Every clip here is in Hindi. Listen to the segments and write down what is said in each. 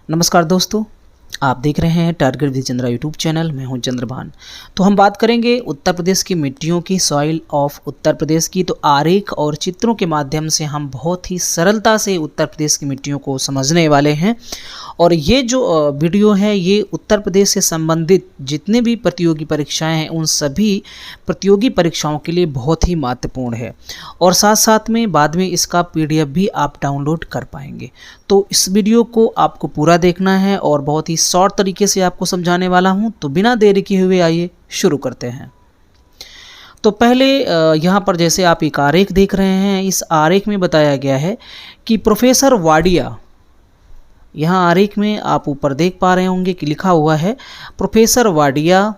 नमस्कार दोस्तों, आप देख रहे हैं target with Chandra YouTube channel. मैं हूं चंद्रभान। तो हम बात करेंगे उत्तर प्रदेश की मिट्टियों की, सॉइल ऑफ उत्तर प्रदेश की। तो आरेख और चित्रों के माध्यम से हम बहुत ही सरलता से उत्तर प्रदेश की मिट्टियों को समझने वाले हैं। और ये जो वीडियो है ये उत्तर प्रदेश से संबंधित जितने भी प्रतियोगी परीक्षाएं हैं उन सभी प्रतियोगी परीक्षाओं के लिए बहुत ही महत्वपूर्ण है। और साथ साथ में बाद में इसका PDF भी आप डाउनलोड कर पाएंगे। तो इस वीडियो को आपको पूरा देखना है और बहुत ही शॉर्ट तरीके से आपको समझाने वाला हूं। तो बिना देरी किए हुए आइए शुरू करते हैं। तो पहले यहाँ पर जैसे आप एक आरेख देख रहे हैं, इस आरेख में बताया गया है कि प्रोफेसर वाडिया, यहाँ आरेख में आप ऊपर देख पा रहे होंगे कि लिखा हुआ है प्रोफेसर वाडिया,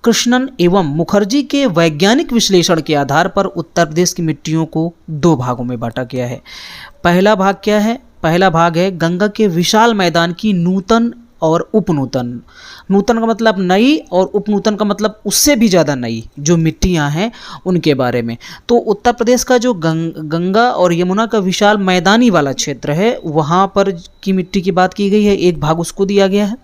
कृष्णन एवं मुखर्जी के वैज्ञानिक विश्लेषण के आधार पर उत्तर प्रदेश की मिट्टियों को दो भागों में बांटा गया है। पहला भाग क्या है? पहला भाग है गंगा के विशाल मैदान की नूतन और उपनूतन। नूतन का मतलब नई और उपनूतन का मतलब उससे भी ज़्यादा नई जो मिट्टियां हैं उनके बारे में। तो उत्तर प्रदेश का जो गंगा और यमुना का विशाल मैदानी वाला क्षेत्र है वहाँ पर की मिट्टी की बात की गई है, एक भाग उसको दिया गया है।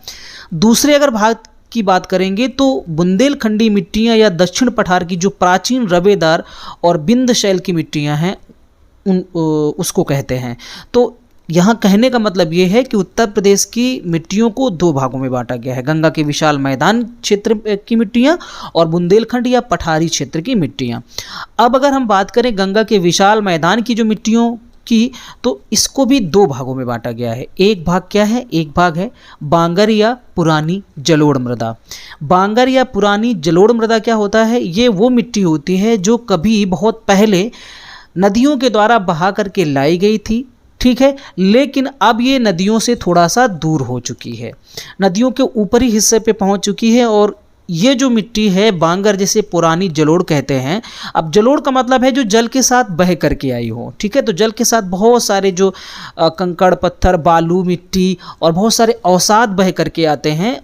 दूसरे अगर भाग की बात करेंगे तो बुंदेलखंडी मिट्टियाँ या दक्षिण पठार की जो प्राचीन रवेदार और बिंद शैल की मिट्टियाँ हैं उसको कहते हैं। तो यहाँ कहने का मतलब ये है कि उत्तर प्रदेश की मिट्टियों को दो भागों में बांटा गया है, गंगा के विशाल मैदान क्षेत्र की मिट्टियाँ और बुंदेलखंड या पठारी क्षेत्र की मिट्टियाँ। अब अगर हम बात करें गंगा के विशाल मैदान की जो मिट्टियों की, तो इसको भी दो भागों में बांटा गया है। एक भाग क्या है? एक भाग है बांगर या पुरानी जलोढ़ मृदा। बांगर या पुरानी जलोढ़ मृदा क्या होता है? ये वो मिट्टी होती है जो कभी बहुत पहले नदियों के द्वारा बहा करके लाई गई थी, ठीक है, लेकिन अब ये नदियों से थोड़ा सा दूर हो चुकी है, नदियों के ऊपरी हिस्से पे पहुंच चुकी है। और ये जो मिट्टी है बांगर, जिसे पुरानी जलोढ़ कहते हैं। अब जलोढ़ का मतलब है जो जल के साथ बह करके आई हो, ठीक है। तो जल के साथ बहुत सारे जो कंकड़ पत्थर, बालू, मिट्टी और बहुत सारे अवसाद बह करके आते हैं,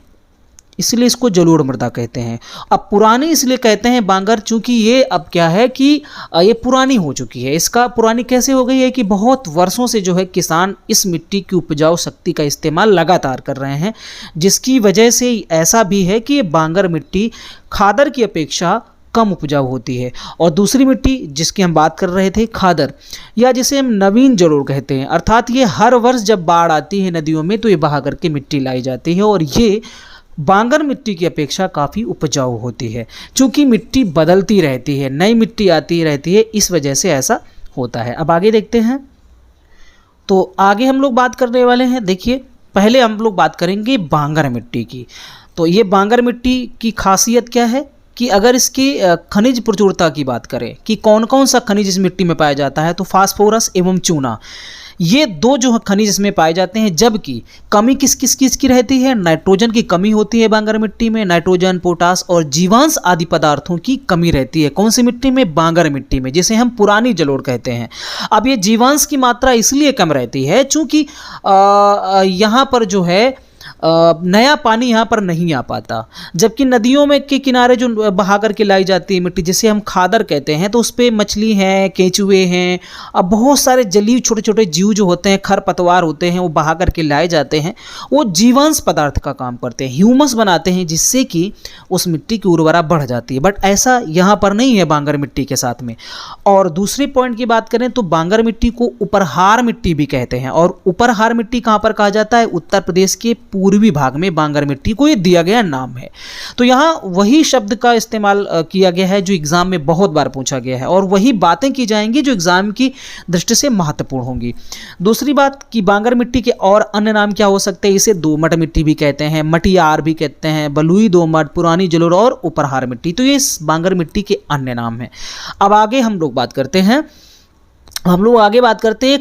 इसलिए इसको जलोढ़ मृदा कहते हैं। अब पुरानी इसलिए कहते हैं बांगर चूंकि ये अब क्या है कि ये पुरानी हो चुकी है। इसका पुरानी कैसे हो गई है कि बहुत वर्षों से जो है किसान इस मिट्टी की उपजाऊ शक्ति का इस्तेमाल लगातार कर रहे हैं, जिसकी वजह से ऐसा भी है कि ये बांगर मिट्टी खादर की अपेक्षा कम उपजाऊ होती है। और दूसरी मिट्टी जिसकी हम बात कर रहे थे, खादर, या जिसे हम नवीन जलोढ़ कहते हैं, अर्थात ये हर वर्ष जब बाढ़ आती है नदियों में तो ये बहा करके मिट्टी लाई जाती है और ये बांगर मिट्टी की अपेक्षा काफ़ी उपजाऊ होती है। चूँकि मिट्टी बदलती रहती है, नई मिट्टी आती रहती है, इस वजह से ऐसा होता है। अब आगे देखते हैं। तो आगे हम लोग बात करने वाले हैं, देखिए पहले हम लोग बात करेंगे बांगर मिट्टी की। तो ये बांगर मिट्टी की खासियत क्या है कि अगर इसकी खनिज प्रचुरता की बात करें कि कौन कौन सा खनिज इस मिट्टी में पाया जाता है, तो फास्फोरस एवं चूना, ये दो जो खनिज इसमें पाए जाते हैं। जबकि कमी किस किस चीज़ की रहती है? नाइट्रोजन की कमी होती है बांगर मिट्टी में, नाइट्रोजन, पोटास और जीवांश आदि पदार्थों की कमी रहती है। कौन सी मिट्टी में? बांगर मिट्टी में, जिसे हम पुरानी जलोढ़ कहते हैं। अब ये जीवांश की मात्रा इसलिए कम रहती है चूँकि यहाँ पर जो है नया पानी यहाँ पर नहीं आ पाता, जबकि नदियों में के किनारे जो बहा करके लाई जाती है मिट्टी, जिसे हम खादर कहते हैं, तो उस पर मछली हैं, केंचुए हैं, अब बहुत सारे जलीय छोटे छोटे जीव जो होते हैं, खरपतवार होते हैं, वो बहा करके लाए जाते हैं। वो जीवांश पदार्थ का काम करते हैं, ह्यूमस बनाते हैं, जिससे कि उस मिट्टी की उर्वरा बढ़ जाती है। बट ऐसा यहाँ पर नहीं है बांगर मिट्टी के साथ में। और दूसरे पॉइंट की बात करें तो बांगर मिट्टी को उपरहार मिट्टी भी कहते हैं। और उपरहार मिट्टी कहाँ पर कहा जाता है? उत्तर प्रदेश के पूर्वी भाग में बांगर मिट्टी को ये दिया गया नाम है। तो यहाँ वही शब्द का इस्तेमाल किया गया है जो एग्जाम में बहुत बार पूछा गया है, और वही बातें की जाएंगी जो एग्जाम की दृष्टि से महत्वपूर्ण होंगी। दूसरी बात कि बांगर मिट्टी के और अन्य नाम क्या हो सकते हैं? इसे दोमट मिट्टी भी कहते हैं, मटियार भी कहते हैं, बलुई दोमट, पुरानी जलोढ़ और उपरहार मिट्टी। तो ये बांगर मिट्टी के अन्य नाम हैं। अब आगे हम लोग बात करते हैं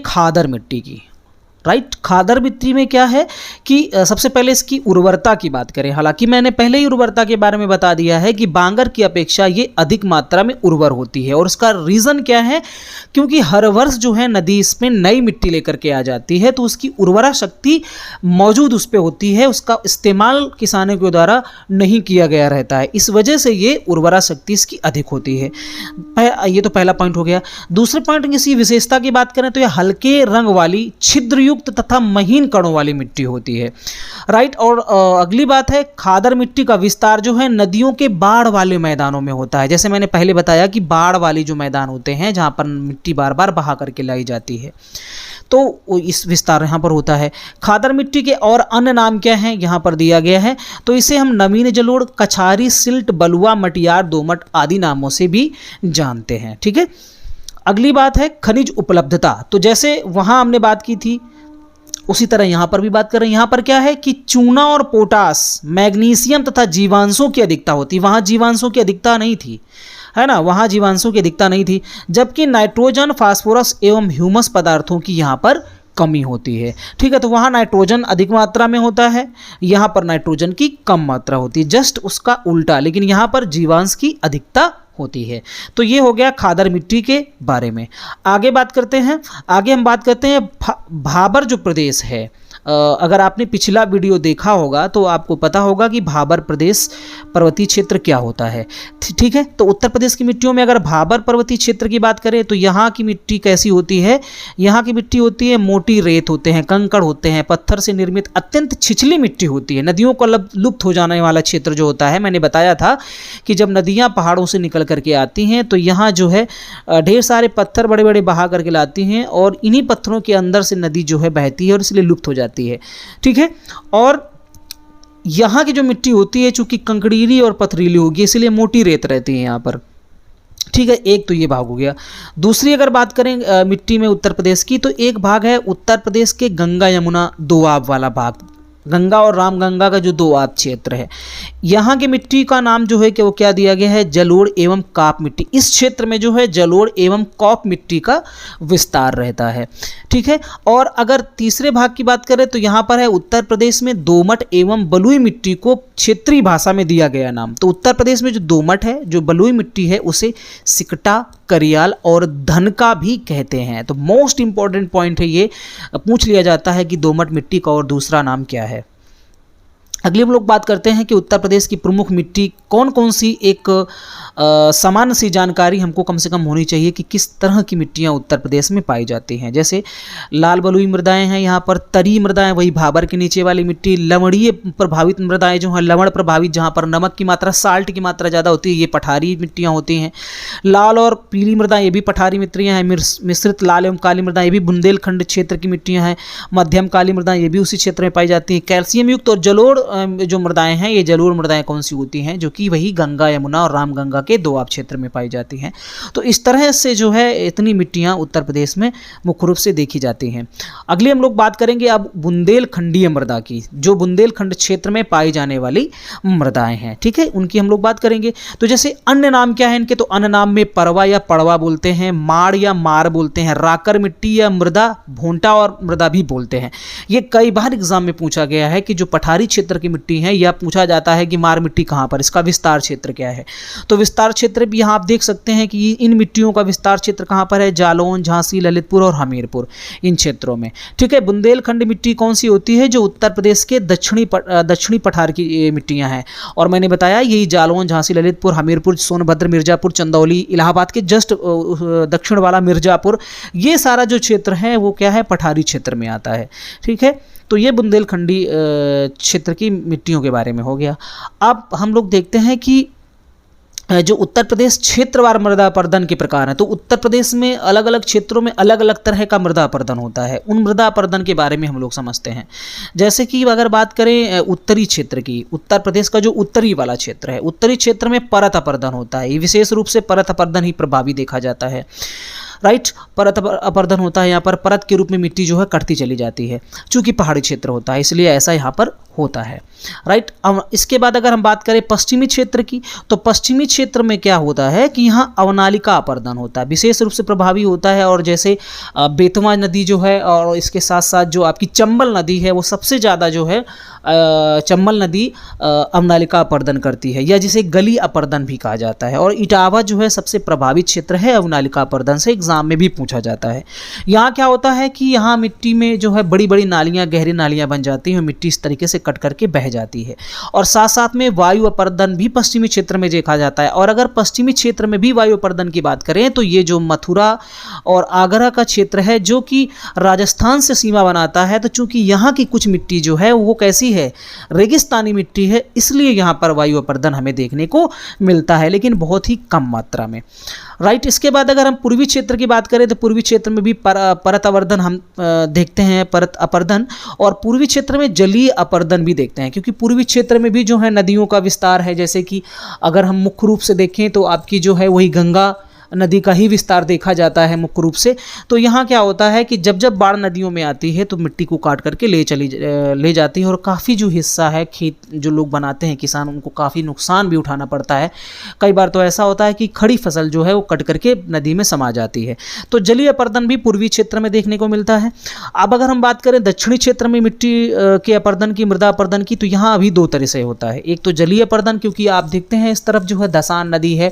खादर मिट्टी की। राइट, खादर मिट्टी में क्या है कि सबसे पहले इसकी उर्वरता की बात करें। हालांकि मैंने पहले ही उर्वरता के बारे में बता दिया है कि बांगर की अपेक्षा ये अधिक मात्रा में उर्वर होती है। और उसका रीज़न क्या है? क्योंकि हर वर्ष जो है नदी इसमें नई मिट्टी लेकर के आ जाती है, तो उसकी उर्वरा शक्ति मौजूद उस पर होती है, उसका इस्तेमाल किसानों के द्वारा नहीं किया गया रहता है, इस वजह से ये उर्वरा शक्ति इसकी अधिक होती है। ये तो पहला पॉइंट हो गया। दूसरे पॉइंट की इसी विशेषता की बात करें तो यह हल्के रंग वाली छिद्रयुक्त युक्त तथा महीन कणों वाली मिट्टी होती है, राइट। और अगली बात है, खादर मिट्टी का विस्तार जो है नदियों के बाढ़ वाले मैदानों में होता है। जैसे मैंने पहले बताया कि बाढ़ वाली जो मैदान होते हैं जहाँ पर मिट्टी बार बार बहा करके लाई जाती है, तो इस विस्तार यहाँ पर होता है। खादर मिट्टी के और अन्य नाम क्या हैं यहाँ पर दिया गया है, तो इसे हम नवीन जलोढ़, कछारी, सिल्ट, बलुआ, मटियार, दोमट आदि नामों से भी जानते हैं, ठीक है। अगली बात है खनिज उपलब्धता। तो जैसे वहाँ हमने बात की थी उसी तरह यहाँ पर भी बात कर रहे हैं। यहाँ पर क्या है कि चूना और पोटास, मैग्नीशियम तथा जीवांशों की अधिकता होती, वहाँ जीवांशों की अधिकता नहीं थी, है ना, वहाँ जीवांशों की अधिकता नहीं थी, जबकि नाइट्रोजन, फास्फोरस एवं ह्यूमस पदार्थों की यहाँ पर कमी होती है, ठीक है। तो वहाँ नाइट्रोजन अधिक मात्रा में होता है, यहाँ पर नाइट्रोजन की कम मात्रा होती है, जस्ट उसका उल्टा, लेकिन यहाँ पर जीवांश की अधिकता होती है। तो ये हो गया खादर मिट्टी के बारे में। आगे बात करते हैं, आगे हम बात करते हैं भाबर जो प्रदेश है। अगर आपने पिछला वीडियो देखा होगा तो आपको पता होगा कि भाबर प्रदेश पर्वतीय क्षेत्र क्या होता है, ठीक है। तो उत्तर प्रदेश की मिट्टियों में अगर भाबर पर्वतीय क्षेत्र की बात करें तो यहाँ की मिट्टी कैसी होती है, यहाँ की मिट्टी होती है मोटी रेत होते हैं, कंकड़ होते हैं, पत्थर से निर्मित अत्यंत छिछली मिट्टी होती है। नदियों को लुप्त हो जाने वाला क्षेत्र जो होता है, मैंने बताया था कि जब नदियाँ पहाड़ों से निकल करके आती हैं तो यहाँ जो है ढेर सारे पत्थर बड़े बड़े बहा करके लाती हैं और इन्हीं पत्थरों के अंदर से नदी जो है बहती है और इसलिए लुप्त हो जाती है, ठीक है। और यहां की जो मिट्टी होती है चूंकि कंकड़ीली और पथरीली होगी इसलिए मोटी रेत रहती है यहां पर, ठीक है। एक तो ये भाग हो गया। दूसरी अगर बात करें मिट्टी में उत्तर प्रदेश की, तो एक भाग है उत्तर प्रदेश के गंगा यमुना दोआब वाला भाग, गंगा और रामगंगा का जो दोआब क्षेत्र है। यहाँ की मिट्टी का नाम जो है कि वो क्या दिया गया है, जलोढ़ एवं काप मिट्टी। इस क्षेत्र में जो है जलोढ़ एवं कॉप मिट्टी का विस्तार रहता है, ठीक है। और अगर तीसरे भाग की बात करें तो यहाँ पर है उत्तर प्रदेश में दोमट एवं बलुई मिट्टी को क्षेत्रीय भाषा में दिया गया नाम। तो उत्तर प्रदेश में जो दोमट है, जो बलुई मिट्टी है, उसे सिकटा, करियाल और धनका भी कहते हैं। तो मोस्ट इंपॉर्टेंट पॉइंट है ये, पूछ लिया जाता है कि दोमट मिट्टी का और दूसरा नाम क्या है। अगली हम लोग बात करते हैं कि उत्तर प्रदेश की प्रमुख मिट्टी कौन कौन सी, एक सामान्य सी जानकारी हमको कम से कम होनी चाहिए कि किस तरह की मिट्टियां उत्तर प्रदेश में पाई जाती हैं। जैसे लाल बलुई मृदाएं हैं यहाँ पर, तरी मृदाएं वही भाबर के नीचे वाली मिट्टी, लवणीय प्रभावित मृदाएं जो हैं, लवण प्रभावित जहाँ पर नमक की मात्रा, साल्ट की मात्रा ज़्यादा होती है, ये पठारी मिट्टियाँ होती हैं। लाल और पीली मृदाएं ये भी पठारी मिट्टियाँ हैं। मिश्रित लाल एवं काली मृदाएं ये भी बुंदेलखंड क्षेत्र की मिट्टियाँ हैं। मध्यम काली मृदाएं ये भी उसी क्षेत्र में पाई जाती हैं। कैल्शियम युक्त और जलोढ़ जो मृदाएं हैं, ये जलोढ़ मृदाएं कौन सी होती हैं, जो कि वही गंगा यमुना और रामगंगा के दोआब क्षेत्र में पाई जाती हैं। तो इस तरह से जो है इतनी मिट्टियां उत्तर प्रदेश में मुख्य रूप से देखी जाती हैं। अगले हम लोग बात करेंगे अब बुंदेलखंडीय मृदा की, जो बुंदेलखंड क्षेत्र में पाई जाने वाली मृदाएं हैं, ठीक है, उनकी हम लोग बात करेंगे। तो जैसे अन्य नाम क्या है इनके, तो अन्य नाम में परवा या पड़वा बोलते हैं, माड़ या मार बोलते हैं, राकर मिट्टी या मृदा, भोंटा और मृदा भी बोलते हैं। ये कई बार एग्जाम में पूछा गया है कि जो पठारी क्षेत्र की मिट्टी है, या पूछा जाता है कि मार मिट्टी कहाँ पर, इसका विस्तार क्षेत्र क्या है। तो विस्तार क्षेत्र भी यहाँ आप देख सकते हैं कि इन मिट्टियों का विस्तार क्षेत्र कहाँ पर है, जालौन, झांसी, ललितपुर और हमीरपुर, इन क्षेत्रों में, ठीक है। बुंदेलखंड मिट्टी कौन सी होती है, जो उत्तर प्रदेश के दक्षिणी पठार की मिट्टियाँ हैं। और मैंने बताया यही जालौन, झांसी, ललितपुर, हमीरपुर, सोनभद्र, मिर्जापुर, चंदौली, इलाहाबाद के जस्ट दक्षिण वाला मिर्जापुर, ये सारा जो क्षेत्र है वो क्या है, पठारी क्षेत्र में आता है, ठीक है। तो ये बुंदेलखंडी क्षेत्र की मिट्टियों के बारे में हो गया। अब हम लोग देखते हैं कि जो उत्तर प्रदेश क्षेत्रवार मृदा अपर्दन के प्रकार हैं। तो उत्तर प्रदेश में अलग अलग क्षेत्रों में अलग अलग तरह का मृदा अपर्दन होता है। उन मृदा अपर्दन के बारे में हम लोग समझते हैं। जैसे कि अगर बात करें उत्तरी क्षेत्र की, उत्तर प्रदेश का जो उत्तरी वाला क्षेत्र है, उत्तरी क्षेत्र में परत अपर्दन होता है। ये विशेष रूप से परत अपर्दन ही प्रभावी देखा जाता है, राइट। परत अपर्दन होता है, यहाँ पर परत के रूप में मिट्टी जो है कटती चली जाती है, चूंकि पहाड़ी क्षेत्र होता है इसलिए ऐसा यहाँ पर होता है, राइट। अब इसके बाद अगर हम बात करें पश्चिमी क्षेत्र की, तो पश्चिमी क्षेत्र में क्या होता है कि यहाँ अवनालिका अपर्दन होता है, विशेष रूप से प्रभावी होता है। और जैसे बेतवा नदी जो है और इसके साथ साथ जो आपकी चंबल नदी है, वो सबसे ज़्यादा जो है चंबल नदी अवनालिका अपर्दन करती है, या जिसे गली अपर्दन भी कहा जाता है। और इटावा जो है सबसे प्रभावित क्षेत्र है अवनालिका अपर्दन से, एग्जाम में भी पूछा जाता है। यहाँ क्या होता है कि यहाँ मिट्टी में जो है बड़ी बड़ी नालियाँ, गहरी नालियाँ बन जाती हैं, मिट्टी इस तरीके से कट करके बह जाती है। और साथ साथ में वायु अपर्दन भी पश्चिमी क्षेत्र में देखा जाता है। और अगर पश्चिमी क्षेत्र में भी वायु अपर्दन की बात करें तो ये जो मथुरा और आगरा का क्षेत्र है जो कि राजस्थान से सीमा बनाता है, तो चूंकि यहाँ की कुछ मिट्टी जो है वो कैसी है, रेगिस्तानी मिट्टी है, इसलिए यहाँ पर वायु अपर्दन हमें देखने को मिलता है, लेकिन बहुत ही कम मात्रा में। राइट, इसके बाद अगर हम पूर्वी क्षेत्र की बात करें तो पूर्वी क्षेत्र में भी परत अवर्दन हम देखते हैं, परत अपर्दन, और पूर्वी क्षेत्र में जलीय अपर्दन भी देखते हैं, क्योंकि पूर्वी क्षेत्र में भी जो है नदियों का विस्तार है। जैसे कि अगर हम मुख्य रूप से देखें तो आपकी जो है वही गंगा नदी का ही विस्तार देखा जाता है मुख्य रूप से। तो यहाँ क्या होता है कि जब जब बाढ़ नदियों में आती है तो मिट्टी को काट करके ले जाती है, और काफ़ी जो हिस्सा है खेत जो लोग बनाते हैं किसान, उनको काफ़ी नुकसान भी उठाना पड़ता है। कई बार तो ऐसा होता है कि खड़ी फसल जो है वो कट करके नदी में समा जाती है। तो जलीय अपर्दन भी पूर्वी क्षेत्र में देखने को मिलता है। अब अगर हम बात करें दक्षिणी क्षेत्र में मिट्टी के अपर्दन की, मृदा अपर्दन की, तो यहाँ अभी दो तरह से होता है। एक तो जलीय अपर्दन, क्योंकि आप देखते हैं इस तरफ जो है धसान नदी है,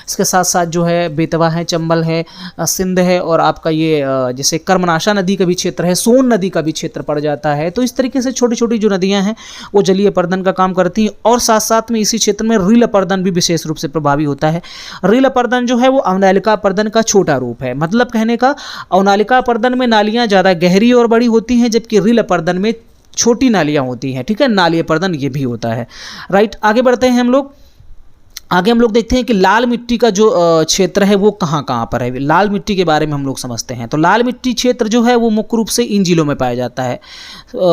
इसके साथ साथ जो है बेतवा है, चंबल है, सिंध है, और आपका ये जैसे कर्मनाशा नदी का भी क्षेत्र है, सोन नदी का भी क्षेत्र पड़ जाता है। तो इस तरीके से छोटी छोटी जो नदियां हैं वो जलीय अपर्दन का काम करती हैं। और साथ साथ में इसी क्षेत्र में रील अपर्दन भी विशेष रूप से प्रभावी होता है। रील अपर्दन जो है वो अवनालिका अपर्दन का छोटा रूप है। मतलब कहने का, अवनालिका अपर्दन में नालियां ज़्यादा गहरी और बड़ी होती हैं, जबकि रील अपर्दन में छोटी नालियां होती हैं। ठीक है, नाली अपर्दन ये भी होता है। राइट, आगे बढ़ते हैं हम लोग। आगे हम लोग देखते हैं कि लाल मिट्टी का जो क्षेत्र है वो कहाँ कहाँ पर है। लाल मिट्टी के बारे में हम लोग समझते हैं। तो लाल मिट्टी क्षेत्र जो है वो मुख्य रूप से इन जिलों में पाया जाता है,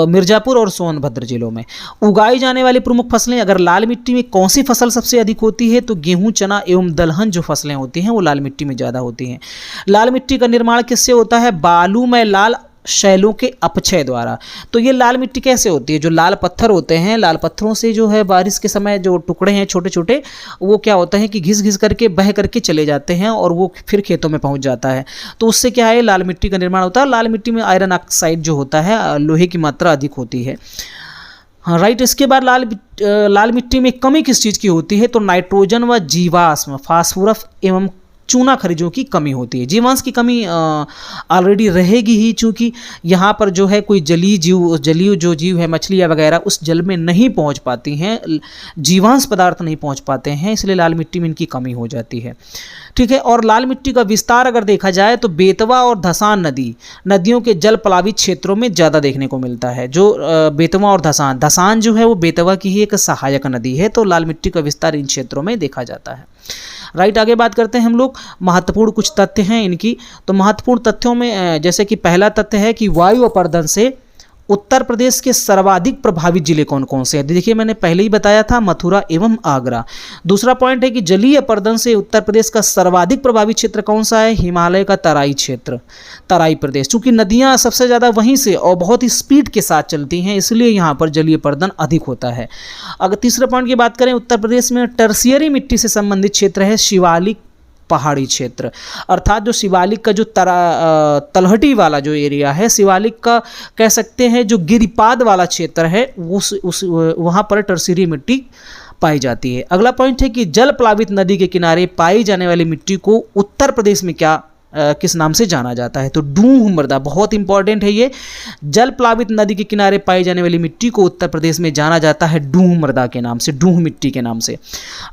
मिर्जापुर और सोनभद्र जिलों में। उगाई जाने वाली प्रमुख फसलें, अगर लाल मिट्टी में कौन सी फसल सबसे अधिक होती है, तो गेहूं, चना एवं दलहन जो फसलें होती हैं वो लाल मिट्टी में ज़्यादा होती हैं। लाल मिट्टी का निर्माण किससे होता है? बालू में लाल शैलों के अपक्षय द्वारा। तो ये लाल मिट्टी कैसे होती है? जो लाल पत्थर होते हैं, लाल पत्थरों से जो है बारिश के समय जो टुकड़े हैं छोटे छोटे, वो क्या होता है कि घिस घिस करके बह करके चले जाते हैं और वो फिर खेतों में पहुंच जाता है। तो उससे क्या है, लाल मिट्टी का निर्माण होता है। लाल मिट्टी में आयरन ऑक्साइड जो होता है, लोहे की मात्रा अधिक होती है। हाँ राइट, इसके बाद लाल मिट्टी में कमी किस चीज़ की होती है? तो नाइट्रोजन व जीवाश्म, फास्फोरस एवं चूना खनिजों की कमी होती है। जीवांश की कमी ऑलरेडी रहेगी ही, चूँकि यहाँ पर जो है कोई जलीय जो जीव है, मछलियाँ वगैरह उस जल में नहीं पहुँच पाती हैं, जीवांश पदार्थ नहीं पहुँच पाते हैं, इसलिए लाल मिट्टी में इनकी कमी हो जाती है। ठीक है, और लाल मिट्टी का विस्तार अगर देखा जाए तो बेतवा और धसान नदियों के जल प्लावित क्षेत्रों में ज़्यादा देखने को मिलता है। जो बेतवा और धसान जो है वो बेतवा की ही एक सहायक नदी है, तो लाल मिट्टी का विस्तार इन क्षेत्रों में देखा जाता है। राइट, आगे बात करते हैं हम लोग। महत्वपूर्ण कुछ तथ्य हैं इनकी। तो महत्वपूर्ण तथ्यों में जैसे कि पहला तथ्य है कि वायु अपर्दन से उत्तर प्रदेश के सर्वाधिक प्रभावित जिले कौन कौन से हैं? देखिए मैंने पहले ही बताया था, मथुरा एवं आगरा। दूसरा पॉइंट है कि जलीय अपर्दन से उत्तर प्रदेश का सर्वाधिक प्रभावित क्षेत्र कौन सा है? हिमालय का तराई क्षेत्र, तराई प्रदेश। चूंकि नदियां सबसे ज़्यादा वहीं से और बहुत ही स्पीड के साथ चलती हैं, इसलिए यहाँ पर जलीय अपर्दन अधिक होता है। अगर तीसरे पॉइंट की बात करें, उत्तर प्रदेश में टर्शियरी मिट्टी से संबंधित क्षेत्र है शिवालिक पहाड़ी क्षेत्र, अर्थात जो शिवालिक का जो तलहटी वाला जो एरिया है, शिवालिक का कह सकते हैं जो गिरिपाद वाला क्षेत्र है, उस वहाँ पर टर्शियरी मिट्टी पाई जाती है। अगला पॉइंट है कि जल प्लावित नदी के किनारे पाई जाने वाली मिट्टी को उत्तर प्रदेश में किस नाम से जाना जाता है? तो डूह मृदा, बहुत इंपॉर्टेंट है ये। जल प्लावित नदी के किनारे पाई जाने वाली मिट्टी को उत्तर प्रदेश में जाना जाता है डूह मृदा के नाम से, डूह मिट्टी के नाम से।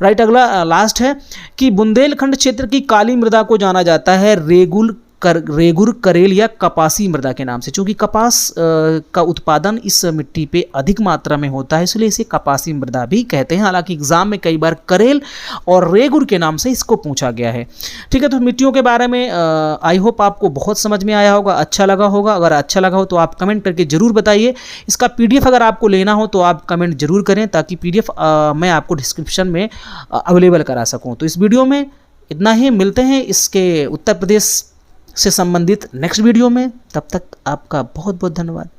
राइट, अगला लास्ट है कि बुंदेलखंड क्षेत्र की काली मृदा को जाना जाता है रेगुर करेल या कपासी मृदा के नाम से। चूंकि कपास का उत्पादन इस मिट्टी पे अधिक मात्रा में होता है, इसलिए इसे कपासी मृदा भी कहते हैं। हालांकि एग्जाम में कई बार करेल और रेगुर के नाम से इसको पूछा गया है। ठीक है, तो मिट्टियों के बारे में आई होप आपको बहुत समझ में आया होगा, अच्छा लगा होगा। अगर अच्छा लगा हो तो आप कमेंट करके ज़रूर बताइए। इसका PDF अगर आपको लेना हो तो आप कमेंट जरूर करें, ताकि PDF मैं आपको डिस्क्रिप्शन में अवेलेबल करा सकूँ। तो इस वीडियो में इतना ही, मिलते हैं इसके उत्तर प्रदेश से संबंधित नेक्स्ट वीडियो में। तब तक आपका बहुत बहुत धन्यवाद।